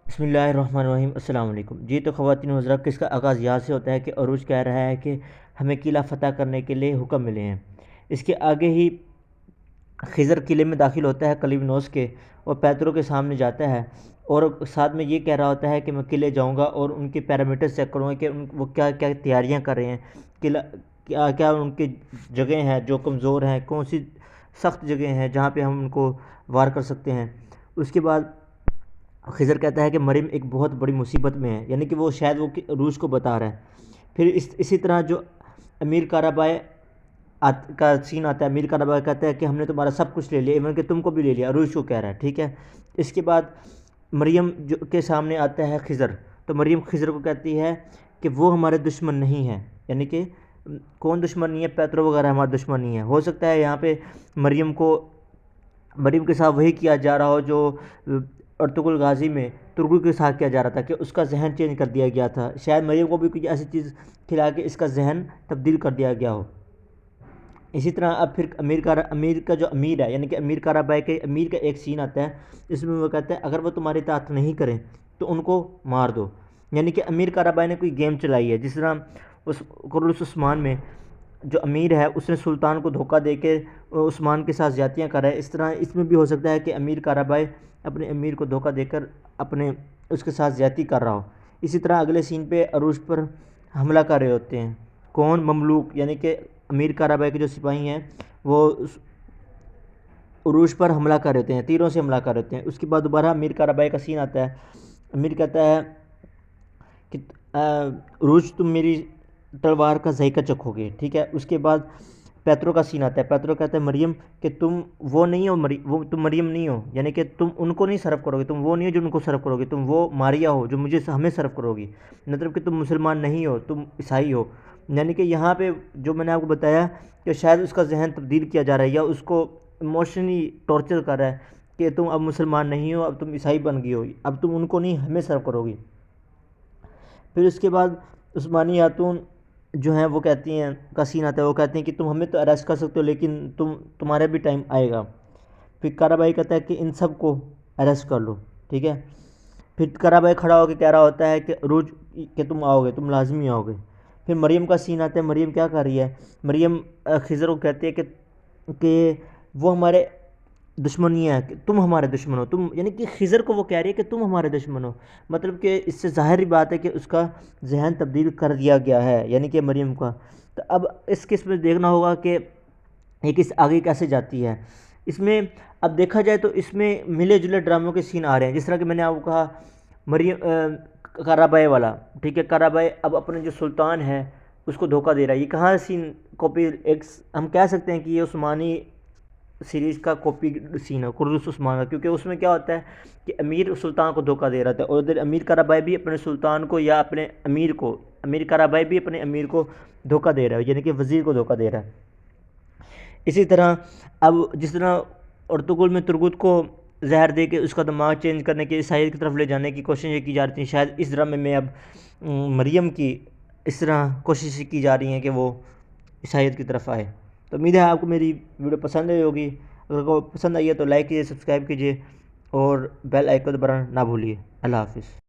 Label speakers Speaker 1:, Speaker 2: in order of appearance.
Speaker 1: بسم اللہ الرحمن الرحیم، السلام علیکم جی۔ تو خواتین و حضرات، کس کا آغاز یہاں سے ہوتا ہے کہ عروج کہہ رہا ہے کہ ہمیں قلعہ فتح کرنے کے لیے حکم ملے ہیں۔ اس کے آگے ہی خضر قلعے میں داخل ہوتا ہے کلیمنوس کے، اور پیترو کے سامنے جاتا ہے، اور ساتھ میں یہ کہہ رہا ہوتا ہے کہ میں قلعے جاؤں گا اور ان کے پیرامیٹر چیک کروں گا کہ وہ کیا کیا تیاریاں کر رہے ہیں، قلعہ کیا کیا ان کی جگہیں ہیں جو کمزور ہیں، کون سی سخت جگہیں ہیں جہاں پہ ہم ان کو وار کر سکتے ہیں۔ اس کے بعد خضر کہتا ہے کہ مریم ایک بہت بڑی مصیبت میں ہے، یعنی کہ وہ شاید وہ عروج کو بتا رہا ہے۔ پھر اسی طرح جو امیر کارابائے کا سین آتا ہے، امیر کارابائے کہتا ہے کہ ہم نے تمہارا سب کچھ لے لیا، ایون کہ تم کو بھی لے لیا، عروج کو کہہ رہا ہے، ٹھیک ہے۔ اس کے بعد مریم جو کے سامنے آتا ہے خضر، تو مریم خضر کو کہتی ہے کہ وہ ہمارے دشمن نہیں ہیں، یعنی کہ کون دشمن نہیں ہے؟ پیترو وغیرہ ہمارا دشمن نہیں ہے۔ ہو سکتا ہے یہاں پہ مریم کے ساتھ وہی کیا جا رہا ہو جو ارطغرل غازی میں ترگو کے ساتھ کیا جا رہا تھا، کہ اس کا ذہن چینج کر دیا گیا تھا، شاید مریم کو بھی کوئی ایسی چیز کھلا کے اس کا ذہن تبدیل کر دیا گیا ہو۔ اسی طرح اب پھر امیر کا جو امیر ہے، یعنی کہ امیر کارابائے کے امیر کا ایک سین آتا ہے، جس میں وہ کہتا ہے اگر وہ تمہاری اطاعت نہیں کریں تو ان کو مار دو۔ یعنی کہ امیر کارابائے نے کوئی گیم چلائی ہے، جس طرح اس قرص عثمان میں جو امیر ہے اس نے سلطان کو دھوکہ دے کے عثمان کے ساتھ زیادتیاں کر رہا ہے، اس طرح اس میں بھی ہو سکتا ہے کہ امیر کارابائے اپنے امیر کو دھوکہ دے کر اس کے ساتھ زیادتی کر رہا ہو۔ اسی طرح اگلے سین پہ عروج پر حملہ کر رہے ہوتے ہیں کون؟ مملوک، یعنی کہ امیر کارابائے کے جو سپاہی ہیں وہ عروج پر حملہ کر رہے ہوتے ہیں، تیروں سے حملہ کر رہے ہوتے ہیں۔ اس کے بعد دوبارہ امیر کارابائے کا سین آتا ہے، امیر کہتا ہے کہ عروج تم میری تلوار کا ذائقہ چکھو گے، ٹھیک ہے۔ اس کے بعد پیترو کا سین آتا ہے، پیترو کہتا ہے مریم کہ تم وہ نہیں ہو، تم مریم نہیں ہو، یعنی کہ تم ان کو نہیں سرو کرو گے، تم وہ نہیں ہو جو ان کو سرو کرو گے، تم وہ ماریا ہو جو ہمیں سرو کرو گی، مطلب کہ تم مسلمان نہیں ہو، تم عیسائی ہو۔ یعنی کہ یہاں پہ جو میں نے آپ کو بتایا کہ شاید اس کا ذہن تبدیل کیا جا رہا ہے، یا اس کو ایموشنلی ٹارچر کر رہا ہے کہ تم اب مسلمان نہیں ہو، اب تم عیسائی بن گئی ہو، اب تم ان کو نہیں ہمیں سرو کرو گی۔ پھر اس کے بعد عثمانی خاتون جو ہیں وہ کہتی ہیں، کا سین آتا ہے، وہ کہتے ہیں کہ تم ہمیں تو اریسٹ کر سکتے ہو لیکن تمہارا بھی ٹائم آئے گا۔ پھر کارابائی کہتا ہے کہ ان سب کو اریسٹ کر لو، ٹھیک ہے۔ پھر کارابائی کھڑا ہو کے کہہ رہا ہوتا ہے کہ عروج کہ تم آؤ گے، تم لازمی آؤ گے۔ پھر مریم کا سین آتا ہے، مریم کیا کر رہی ہے؟ مریم خضر کو کہتی ہے کہ وہ ہمارے دشمن نہیں ہے، کہ تم ہمارے دشمن ہو، یعنی کہ خضر کو وہ کہہ رہی ہے کہ تم ہمارے دشمن ہو، مطلب کہ اس سے ظاہری بات ہے کہ اس کا ذہن تبدیل کر دیا گیا ہے، یعنی کہ مریم کا۔ تو اب اس قسم میں دیکھنا ہوگا کہ یہ کس آگے کیسے جاتی ہے۔ اس میں اب دیکھا جائے تو اس میں ملے جلے ڈراموں کے سین آ رہے ہیں، جس طرح کہ میں نے آپ کو کہا مریم کارابائے والا، ٹھیک ہے۔ کارابائے اب اپنے جو سلطان ہے اس کو دھوکہ دے رہا ہے، یہ کہاں سین کاپی ہم کہہ سکتے ہیں کہ یہ عثمانی سیریز کا کاپی سین ہے، قرص عثمان کا، کیونکہ اس میں کیا ہوتا ہے کہ امیر سلطان کو دھوکہ دے رہا تھا، اور ادھر امیر کارابائے بھی اپنے سلطان کو یا اپنے امیر کو، امیر کارابائے بھی اپنے امیر کو دھوکہ دے رہا ہے، یعنی کہ وزیر کو دھوکہ دے رہا ہے۔ اسی طرح اب جس طرح ارطغرل میں ترگت کو زہر دے کے اس کا دماغ چینج کرنے کے، عیسائیت کی طرف لے جانے کی کوشش یہ کی جا رہی تھی، شاید اس ڈرامے میں اب مریم کی اس طرح کوشش کی جا رہی ہیں کہ وہ عیسائیت کی طرف آئے۔ تو امید ہے آپ کو میری ویڈیو پسند آئی ہوگی، اگر کو پسند آئی ہے تو لائک کیجیے، سبسکرائب کیجیے اور بیل آئیکن دبانا نہ بھولیے۔ اللہ حافظ۔